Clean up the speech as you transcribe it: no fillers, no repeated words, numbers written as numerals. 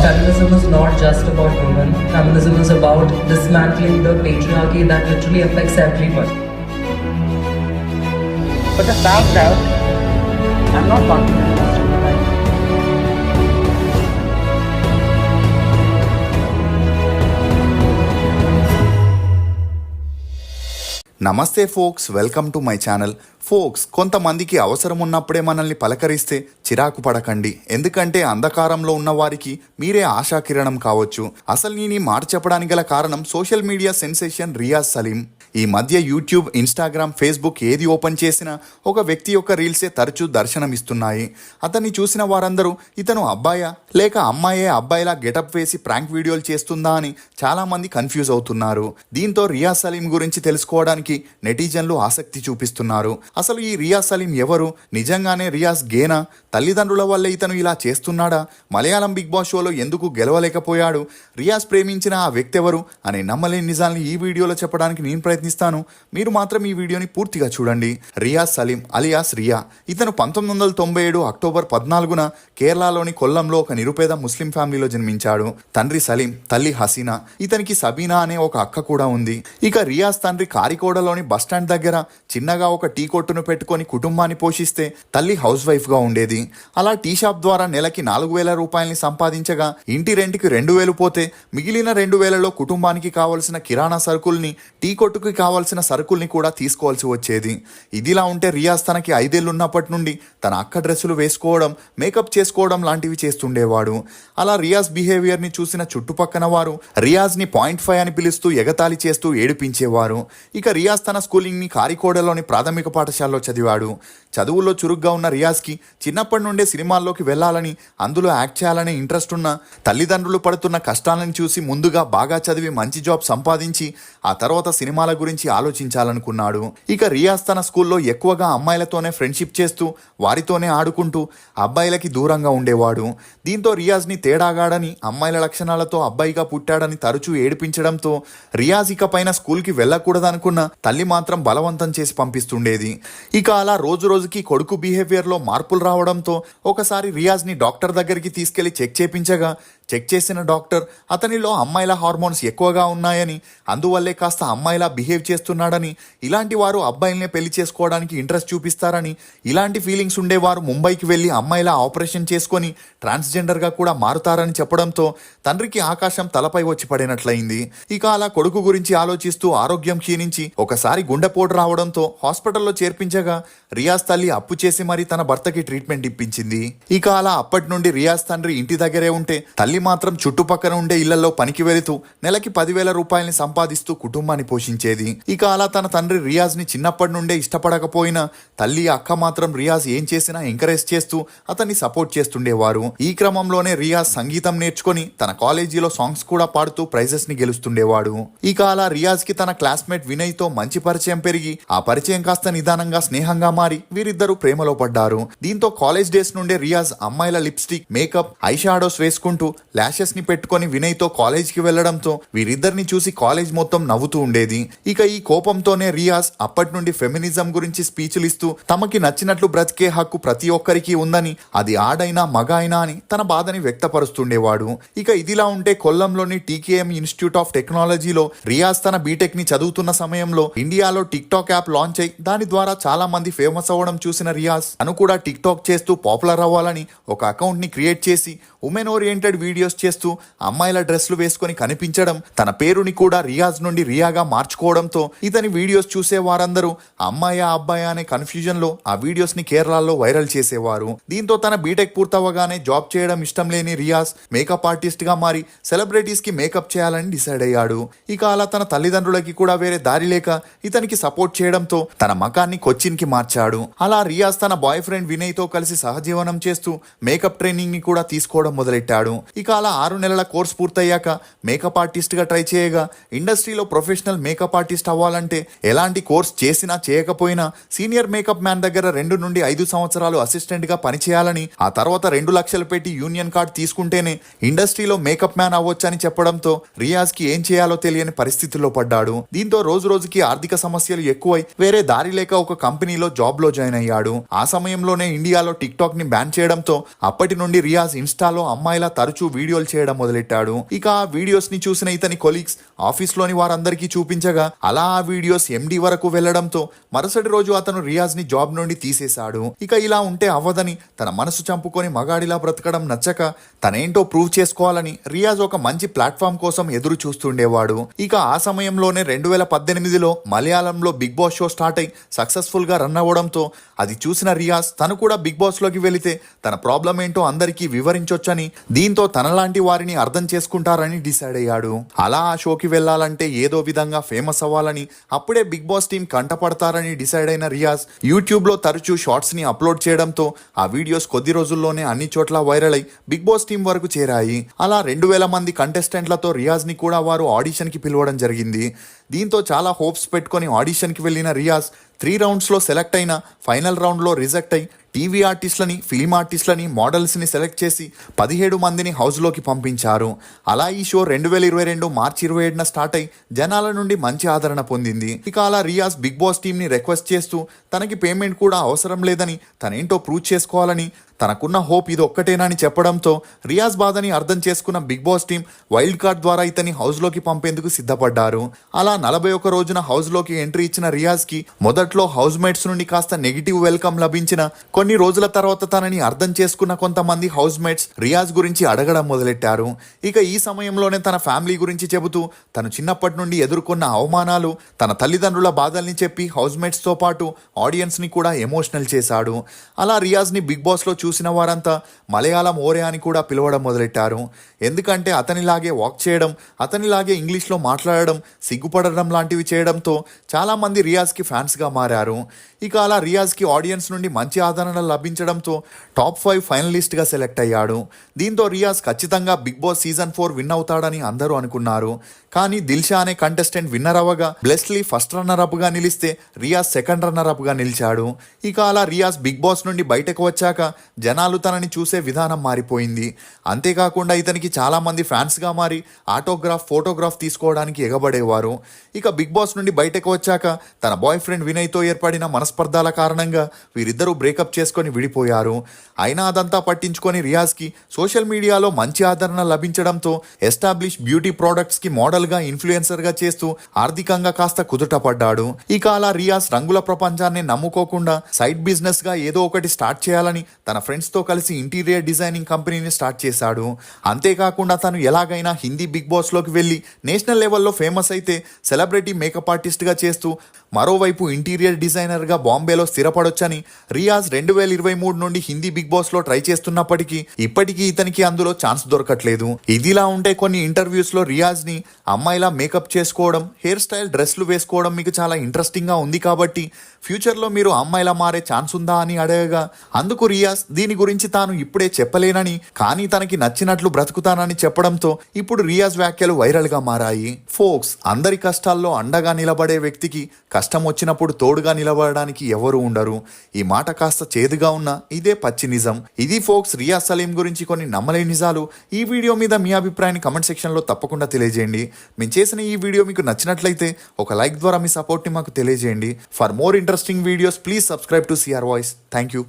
feminism is not just about women. Feminism is about dismantling the patriarchy that literally affects everyone. But the self-doubt, I'm not confident most of the time. నమస్తే folks, welcome to my channel. Folks, కొంతమందికి అవసరం ఉన్నప్పుడే మనల్ని పలకరిస్తే చిరాకు పడకండి. ఎందుకంటే అంధకారంలో ఉన్న వారికి మీరే ఆశాకిరణం కావచ్చు. అసలు నేను ఈ మాట చెప్పడానికి గల కారణం social media sensation Riyaz Saleem. ఈ మధ్య యూట్యూబ్, ఇన్స్టాగ్రామ్, ఫేస్బుక్ ఏది ఓపెన్ చేసినా ఒక వ్యక్తి యొక్క రీల్సే తరచూ దర్శనమిస్తున్నాయి. అతన్ని చూసిన వారందరూ ఇతను అబ్బాయా లేక అమ్మాయే అబ్బాయిలా గెటప్ వేసి ప్రాంక్ వీడియోలు చేస్తుందా అని చాలామంది కన్ఫ్యూజ్ అవుతున్నారు. దీంతో రియాజ్ సలీం గురించి తెలుసుకోవడానికి నెటిజన్లు ఆసక్తి చూపిస్తున్నారు. అసలు ఈ రియాజ్ సలీం ఎవరు? నిజంగానే రియాజ్ గేనా? తల్లిదండ్రుల వల్లే ఇతను ఇలా చేస్తున్నాడా? మలయాళం బిగ్ బాస్ షోలో ఎందుకు గెలవలేకపోయాడు? రియాజ్ ప్రేమించిన ఆ వ్యక్తి ఎవరు అనే నమ్మలేని నిజాన్ని ఈ వీడియోలో చెప్పడానికి నేను ప్రయత్నిస్తాను. మీరు మాత్రం ఈ వీడియోని పూర్తిగా చూడండి. రియాజ్ సలీం అలియాస్ రియా. ఇతను 1997 అక్టోబర్ 14న కేరళలోని కొల్లంలో ఒక నిరుపేద ముస్లిం ఫ్యామిలీలో జన్మించాడు. తండ్రి సలీం, తల్లి హసీనా. ఇతనికి సబీనా అనే ఒక అక్క కూడా ఉంది. ఇక రియాజ్ తండ్రి కారికోడలోని బస్టాండ్ దగ్గర చిన్నగా ఒక టీ కొట్టును పెట్టుకొని కుటుంబాన్ని పోషిస్తే తల్లి హౌస్ వైఫ్ గా ఉండేది. అలా టీ షాప్ ద్వారా నెలకి 4,000 రూపాయలని సంపాదించగా ఇంటి రెంట్కి 2,000 పోతే మిగిలిన 2,000లో కుటుంబానికి కావలసిన కిరాణా సరుకుల్ని, టీ కొట్టుకి కావాల్సిన సరుకుల్ని కూడా తీసుకోవాల్సి వచ్చేది. ఇదిలా ఉంటే రియాజ్ తనకి 5 ఏళ్ళు ఉన్నప్పటి నుండి తన అక్క డ్రెస్సులు వేసుకోవడం, మేకప్ చేసుకోవడం లాంటివి చేస్తుండేవాడు. అలా రియాజ్ బిహేవియర్ని చూసిన చుట్టుపక్కన వారు రియాజ్ని 0.5 అని పిలుస్తూ ఎగతాళి చేస్తూ ఏడిపించేవారు. ఇక రియాజ్ తన స్కూలింగ్ని కారికోడలోని ప్రాథమిక పాఠశాలలో చదివాడు. చదువుల్లో చురుగ్గా ఉన్న రియాజ్కి చిన్నప్పటి నుండే సినిమాల్లోకి వెళ్ళాలని, అందులో యాక్ట్ చేయాలనే ఇంట్రెస్ట్ ఉన్న తల్లిదండ్రులు పడుతున్న కష్టాలను చూసి ముందుగా బాగా చదివి మంచి జాబ్ సంపాదించి ఆ తర్వాత సినిమాల గురించి ఆలోచించాలనుకున్నాడు. ఇక రియాజ్ తన స్కూల్లో ఎక్కువగా అమ్మాయిలతోనే ఫ్రెండ్షిప్ చేస్తూ వారితోనే ఆడుకుంటూ అబ్బాయిలకి దూరంగా ఉండేవాడు. దీంతో రియాజ్ని తేడాగాడని, అమ్మాయిల లక్షణాలతో అబ్బాయిగా పుట్టాడని తరచూ ఏడిపించడంతో రియాజ్ ఇక పైన స్కూల్కి వెళ్ళకూడదనుకున్న తల్లి మాత్రం బలవంతం చేసి పంపిస్తుండేది. ఇక అలా రోజు రోజుకి కొడుకు బిహేవియర్లో మార్పులు రావడంతో ఒకసారి రియాజ్ని డాక్టర్ దగ్గరికి తీసుకెళ్లి చెక్ చేయించగా చెక్ చేసిన డాక్టర్ అతనిలో అమ్మాయిల హార్మోన్స్ ఎక్కువగా ఉన్నాయని, అందువల్లే కాస్త అమ్మాయిలా బిహేవ్ చేస్తున్నాడని, ఇలాంటి వారు అబ్బాయిల్నే పెళ్లి చేసుకోవడానికి ఇంట్రెస్ట్ చూపిస్తారని, ఇలాంటి ఫీలింగ్స్ ఉండేవారు ముంబైకి వెళ్ళి అమ్మాయిలా ఆపరేషన్ చేసుకొని ట్రాన్స్జెండర్గా కూడా మారుతారని చెప్పడంతో తండ్రికి ఆకాశం తలపై వచ్చి పడినట్లయింది. ఇక అలా కొడుకు గురించి ఆలోచిస్తూ ఆరోగ్యం క్షీణించి ఒకసారి గుండెపోటు రావడంతో హాస్పిటల్లో చేర్పించగా రియాజ్ తల్లి అప్పు చేసి మరీ తన భర్తకి ట్రీట్మెంట్ ఇప్పించింది. ఇక అలా అప్పటి నుండి రియాజ్ తండ్రి ఇంటి దగ్గరే ఉంటే తల్లి మాత్రం చుట్టుపక్కల ఉండే ఇళ్లలో పనికి వెళుతూ నెలకి 10,000 రూపాయలని సంపాదిస్తూ కుటుంబాన్ని పోషించేది. ఇక అలా తన తండ్రి రియాజ్ ని చిన్నప్పటి నుండే ఇష్టపడకపోయినా తల్లి, అక్క మాత్రం రియాజ్ ఏం చేసినా ఎంకరేజ్ చేస్తూ అతన్ని సపోర్ట్ చేస్తుండేవారు. ఈ క్రమంలోనే రియాజ్ సంగీతం నేర్చుకొని తన కాలేజీలో సాంగ్స్ కూడా పాడుతూ ప్రైజెస్ ని గెలుస్తుండేవాడు. ఇక అలా రియాజ్ కి తన క్లాస్మేట్ వినయ్ తో మంచి పరిచయం పెరిగి ఆ పరిచయం కాస్త నిదానంగా స్నేహంగా మారి వీరిద్దరూ ప్రేమలో పడ్డారు. దీంతో కాలేజ్ డేస్ నుండే రియాజ్ అమ్మాయిల లిప్స్టిక్, మేకప్, ఐ షాడోస్ వేసుకుంటూ ల్యాషెస్ ని పెట్టుకొని వినయ్ తో కాలేజ్ కి వెళ్లడంతో వీరిద్దరిని చూసి కాలేజ్ మొత్తం నవ్వుతూ ఉండేది. ఇక ఈ కోపంతోనే రియాజ్ అప్పటి నుండి ఫెమినిజం గురించి స్పీచ్లు ఇస్తూ తమకి నచ్చినట్లు బ్రతికే హక్కు ప్రతి ఒక్కరికి ఉందని, అది ఆడైనా మగ అయినా అని తన బాధని వ్యక్తపరుస్తుండేవాడు. ఇక ఇదిలా ఉంటే కొల్లంలోని టీకేఎం ఇన్స్టిట్యూట్ ఆఫ్ టెక్నాలజీలో రియాజ్ తన బీటెక్ ని చదువుతున్న సమయంలో ఇండియాలో టిక్ టాక్ యాప్ లాంచ్ అయి దాని ద్వారా చాలా మంది ఫేమస్ అవ్వడం చూసిన రియాజ్ తను కూడా టిక్ టాక్ చేస్తూ పాపులర్ అవ్వాలని ఒక అకౌంట్ ని క్రియేట్ చేసి ఉమెన్ ఓరియంటెడ్ వీడియోస్ చేస్తూ అమ్మాయిల డ్రెస్లు వేసుకొని కనిపించడం, తన పేరుని కూడా రియాజ్ నుండి రియాగా మార్చుకోవడంతో ఇతని వీడియోస్ చూసే వారందరూ అమ్మాయా అబ్బాయా అనే కన్ఫ్యూజన్ లో ఆ వీడియోస్ ని కేరళలో వైరల్ చేసేవారు. దీంతో తన బీటెక్ పూర్తవగానే జాబ్ చేయడం ఇష్టం లేని రియాజ్ మేకప్ ఆర్టిస్ట్ గా మారి సెలబ్రిటీస్ కి మేకప్ చేయాలని డిసైడ్ అయ్యాడు. ఇక అలా తన తల్లిదండ్రులకి కూడా వేరే దారి లేక ఇతనికి సపోర్ట్ చేయడంతో తన మకాన్ని కొచ్చిన్ కి మార్చాడు. అలా రియాజ్ తన బాయ్ ఫ్రెండ్ వినయ్ తో కలిసి సహజీవనం చేస్తూ మేకప్ ట్రైనింగ్ ని కూడా తీసుకోవడం మొదలెట్టాడు. ఇక అలా 6 నెలల కోర్స్ పూర్తయ్యాక మేకప్ ఆర్టిస్ట్ గా ట్రై చేయగా ఇండస్ట్రీలో ప్రొఫెషనల్ మేకప్ ఆర్టిస్ట్ ఆర్టిస్ట్ అవ్వాలంటే ఎలాంటి కోర్స్ చేసినా చేయకపోయినా సీనియర్ మేకప్ మ్యాన్ దగ్గర 2 నుండి 5 సంవత్సరాలు అసిస్టెంట్ గా పనిచేయాలని, ఆ తర్వాత 2 లక్షలు పెట్టి యూనియన్ కార్డ్ తీసుకుంటేనే ఇండస్ట్రీలో మేకప్ మ్యాన్ అవ్వొచ్చని చెప్పడంతో రియాజ్ కి ఏం చేయాలో తెలియని పరిస్థితుల్లో పడ్డాడు. దీంతో రోజు రోజుకి ఆర్థిక సమస్యలు ఎక్కువై వేరే దారి లేక ఒక కంపెనీలో జాబ్ లో జాయిన్ అయ్యాడు. ఆ సమయంలోనే ఇండియాలో టిక్ టాక్ ని బ్యాన్ చేయడంతో అప్పటి నుండి రియాజ్ ఇన్స్టాలో అమ్మాయిలా తరచూ వీడియోలు చేయడం మొదలెట్టాడు. ఇక ఆ వీడియోస్ ని చూసిన ఇతని కొలీగ్స్ ఆఫీస్ లోని వారందరికీ చూపించగా అలా ఆ వీడియోస్ ఎండి వరకు వెళ్లడంతో మరుసటి రోజు అతను రియాజ్ ని జాబ్ నుండి తీసేశాడు. ఇక ఇలా ఉంటే అవ్వదని తన మనసు చంపుకొని మగాడిలా బ్రతకడం నచ్చక తనేంటో ప్రూవ్ చేసుకోవాలని రియాజ్ ఒక మంచి ప్లాట్ఫామ్ కోసం ఎదురు చూస్తుండేవాడు. ఇక ఆ సమయంలోనే 2018లో మలయాళంలో బిగ్ బాస్ షో స్టార్ట్ అయి సక్సెస్ఫుల్ గా రన్ అవ్వడంతో అది చూసిన రియాజ్ తను కూడా బిగ్ బాస్ లోకి వెళితే తన ప్రాబ్లం ఏంటో అందరికీ వివరించొచ్చని, దీంతో తనలాంటి వారిని అర్థం చేసుకుంటారని డిసైడ్ అయ్యాడు. అలా ఆ షోకి వెళ్లాలంటే ఏదో విధంగా ఫేమస్ అవ్వాలని, అప్పుడే బిగ్ బాస్ టీం కంటపడతారని డిసైడ్ అయిన రియాజ్ యూట్యూబ్ లో తరచూ షార్ట్స్ ని అప్లోడ్ చేయడంతో ఆ వీడియోస్ కొద్ది రోజుల్లోనే అన్ని చోట్ల వైరల్ అయి బిగ్ బాస్ టీం వరకు చేరాయి. అలా 2000 మంది కంటెస్టెంట్లతో రియాజ్ ని కూడా వారు ఆడిషన్ కి పిలవడం జరిగింది. దీంతో చాలా హోప్స్ పెట్టుకొని ఆడిషన్ కి వెళ్లిన రియాజ్ 3 రౌండ్స్ లో సెలెక్ట్ అయిన ఫైనల్ రౌండ్ లో రిజెక్ట్ అయి టీవీ ఆర్టిస్టులని, ఫిల్మ్ ఆర్టిస్టులని, మోడల్స్ని సెలెక్ట్ చేసి 17 మందిని హౌస్లోకి పంపించారు. అలా ఈ షో 2022 మార్చి 27న స్టార్ట్ అయి జనాల నుండి మంచి ఆదరణ పొందింది. ఇక అలా రియాజ్ బిగ్ బాస్ టీంని రిక్వెస్ట్ చేస్తూ తనకి పేమెంట్ కూడా అవసరం లేదని, తనేంటో ప్రూవ్ చేసుకోవాలని, తనకున్న హోప్ ఇది ఒక్కటేనని చెప్పడంతో రియాజ్ బాధని అర్థం చేసుకున్న Bigg Boss team wild card ద్వారా ఇతని హౌస్లోకి పంపేందుకు సిద్ధపడ్డారు. అలా 41 రోజున హౌస్లోకి ఎంట్రీ ఇచ్చిన రియాజ్కి మొదట్లో హౌస్ మేట్స్ నుండి కాస్త నెగిటివ్ వెల్కమ్ లభించిన కొన్ని రోజుల తర్వాత తనని అర్థం చేసుకున్న కొంతమంది హౌస్ మేట్స్ రియాజ్ గురించి అడగడం మొదలెట్టారు. ఇక ఈ సమయంలోనే తన ఫ్యామిలీ గురించి చెబుతూ తను చిన్నప్పటి నుండి ఎదుర్కొన్న అవమానాలు, తన తల్లిదండ్రుల బాధల్ని చెప్పి హౌస్ మేట్స్ తో పాటు ఆడియన్స్ ని కూడా ఎమోషనల్ చేశాడు. అలా రియాజ్ ని బిగ్ బాస్ లో చూసిన వారంతా మలయాళం ఓరే అని కూడా పిలవడం మొదలెట్టారు. ఎందుకంటే అతనిలాగే వాక్ చేయడం, అతనిలాగే ఇంగ్లీష్లో మాట్లాడడం, సిగ్గుపడడం లాంటివి చేయడంతో చాలామంది రియాజ్కి ఫ్యాన్స్గా మారారు. ఇక అలా రియాజ్కి ఆడియన్స్ నుండి మంచి ఆదరణ లభించడంతో టాప్ 5 ఫైనలిస్ట్గా సెలెక్ట్ అయ్యాడు. దీంతో రియాజ్ ఖచ్చితంగా బిగ్ బాస్ సీజన్ 4 విన్ అవుతాడని అందరూ అనుకున్నారు. కానీ దిల్షా అనే కంటెస్టెంట్ విన్నర్ అవ్వగా బ్లెస్లీ ఫస్ట్ రన్నర్ అప్ గా నిలిస్తే రియాజ్ సెకండ్ రన్నర్ అప్ గా నిలిచాడు. ఇక అలా రియాజ్ బిగ్ బాస్ నుండి బయటకు వచ్చాక జనాలు తనని చూసే విధానం మారిపోయింది. అంతేకాకుండా ఇతనికి చాలా మంది ఫ్యాన్స్ గా మారి ఆటోగ్రాఫ్, ఫోటోగ్రాఫ్ తీసుకోవడానికి ఎగబడేవారు. ఇక బిగ్ బాస్ నుండి బయటకు వచ్చాక తన బాయ్ ఫ్రెండ్ వినయ్తో ఏర్పడిన మనస్పర్ధాల కారణంగా వీరిద్దరూ బ్రేకప్ చేసుకొని విడిపోయారు. అయినా అదంతా పట్టించుకొని రియాజ్కి సోషల్ మీడియాలో మంచి ఆదరణ లభించడంతో ఎస్టాబ్లిష్ బ్యూటీ ప్రొడక్ట్స్ కి మోడల్ గా, ఇన్ఫ్లుయెన్సర్ గా చేస్తూ ఆర్థికంగా కాస్త కుదుటపడ్డాడు. ఇక అలా రియాజ్ రంగుల ప్రపంచాన్ని నమ్ముకోకుండా సైడ్ బిజినెస్ గా ఏదో ఒకటి స్టార్ట్ చేయాలని తన ఫ్రెండ్స్ తో కలిసి ఇంటీరియర్ డిజైనింగ్ కంపెనీని స్టార్ట్ చేశాడు. అంతేకాకుండా తను ఎలాగైనా హిందీ బిగ్ బాస్ లోకి వెళ్లి నేషనల్ లెవెల్లో ఫేమస్ అయితే సెలబ్రిటీ మేకప్ ఆర్టిస్ట్ గా చేస్తూ మరోవైపు ఇంటీరియర్ డిజైనర్ గా బాంబేలో స్థిరపడొచ్చని రియాజ్ 2023 నుండి హిందీ బిగ్ బాస్ లో ట్రై చేస్తున్నప్పటికీ ఇప్పటికీ ఇతనికి అందులో ఛాన్స్ దొరకట్లేదు. ఇదిలా ఉంటే కొన్ని ఇంటర్వ్యూస్ లో రియాజ్ ని అమ్మాయిలా మేకప్ చేసుకోవడం, హెయిర్ స్టైల్, డ్రెస్లు వేసుకోవడం మీకు చాలా ఇంట్రెస్టింగ్ గా ఉంది కాబట్టి ఫ్యూచర్లో మీరు అమ్మాయిలా మారే ఛాన్స్ ఉందా అని అడగగా అందుకు రియాజ్ దీని గురించి తాను ఇప్పుడే చెప్పలేనని, కానీ తనకి నచ్చినట్లు బ్రతుకుతానని చెప్పడంతో ఇప్పుడు రియాజ్ వ్యాఖ్యలు వైరల్ గా మారాయి. ఫోక్స్, అందరి కష్టాల్లో అండగా నిలబడే వ్యక్తికి కష్టం వచ్చినప్పుడు తోడుగా నిలబడడానికి ఎవరు ఉండరు. ఈ మాట కాస్త చేదుగా ఉన్నా ఇదే పచ్చి నిజం. ఇది ఫోక్స్ రియాజ్ సలీం గురించి కొన్ని నమ్మలేని నిజాలు. ఈ వీడియో మీద మీ అభిప్రాయాన్ని కమెంట్ సెక్షన్ లో తప్పకుండా తెలియజేయండి. మేము చేసిన ఈ వీడియో మీకు నచ్చినట్లయితే ఒక లైక్ ద్వారా మీ సపోర్ట్ ని మాకు తెలియజేయండి. For more interesting videos please subscribe to CR voice. Thank you.